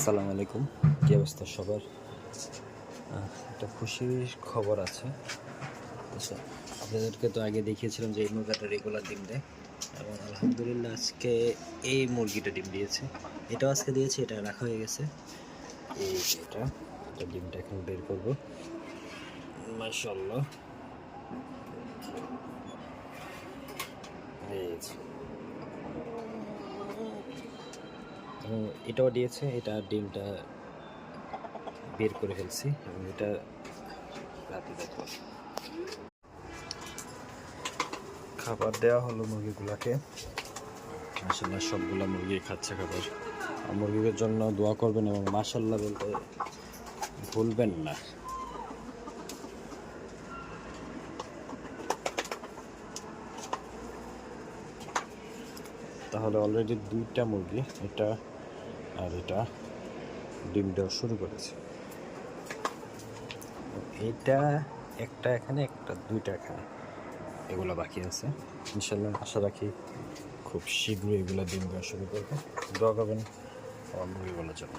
আসসালামু আলাইকুম, কী অবস্থা সবার? একটা খুশির খবর আছে। আচ্ছা, আপনাদেরকে তো আগে দেখিয়েছিলাম যে এই মুরগাটা রেগুলার ডিম দেয়, এবং আলহামদুলিল্লাহ আজকে এই মুরগিটা ডিম দিয়েছে। এটাও আজকে দিয়েছে, এটা রাখা হয়ে গেছে। এই যে এটা ডিমটা এখন বের করবো। মাশাআল্লাহ, এই যে এটাও দিয়েছে। এটা ডিমটা বের করে ফেলছি, এবং এটা রাতে দেখো। খাবার দেওয়া হলো মুরগিগুলোকে। মাশাআল্লাহ সবগুলা মুরগি খাচ্ছে খাবার। মুরগিদের জন্য দোয়া করবেন এবং মাশাআল্লাহ বলতে ভুলবেন না। তাহলে অলরেডি দুইটা মুরগি, এটা আর এটা, ডিম দেওয়া শুরু করেছে। এইটা একটা এখানে, একটা দুইটা এখানে, এগুলো বাকি আছে। ইনশাল্লাহ আশা রাখি খুব শীঘ্রই এগুলো ডিম দেওয়া শুরু করবে। দোয়া করবেন আমার মুরগিগুলোর জন্য।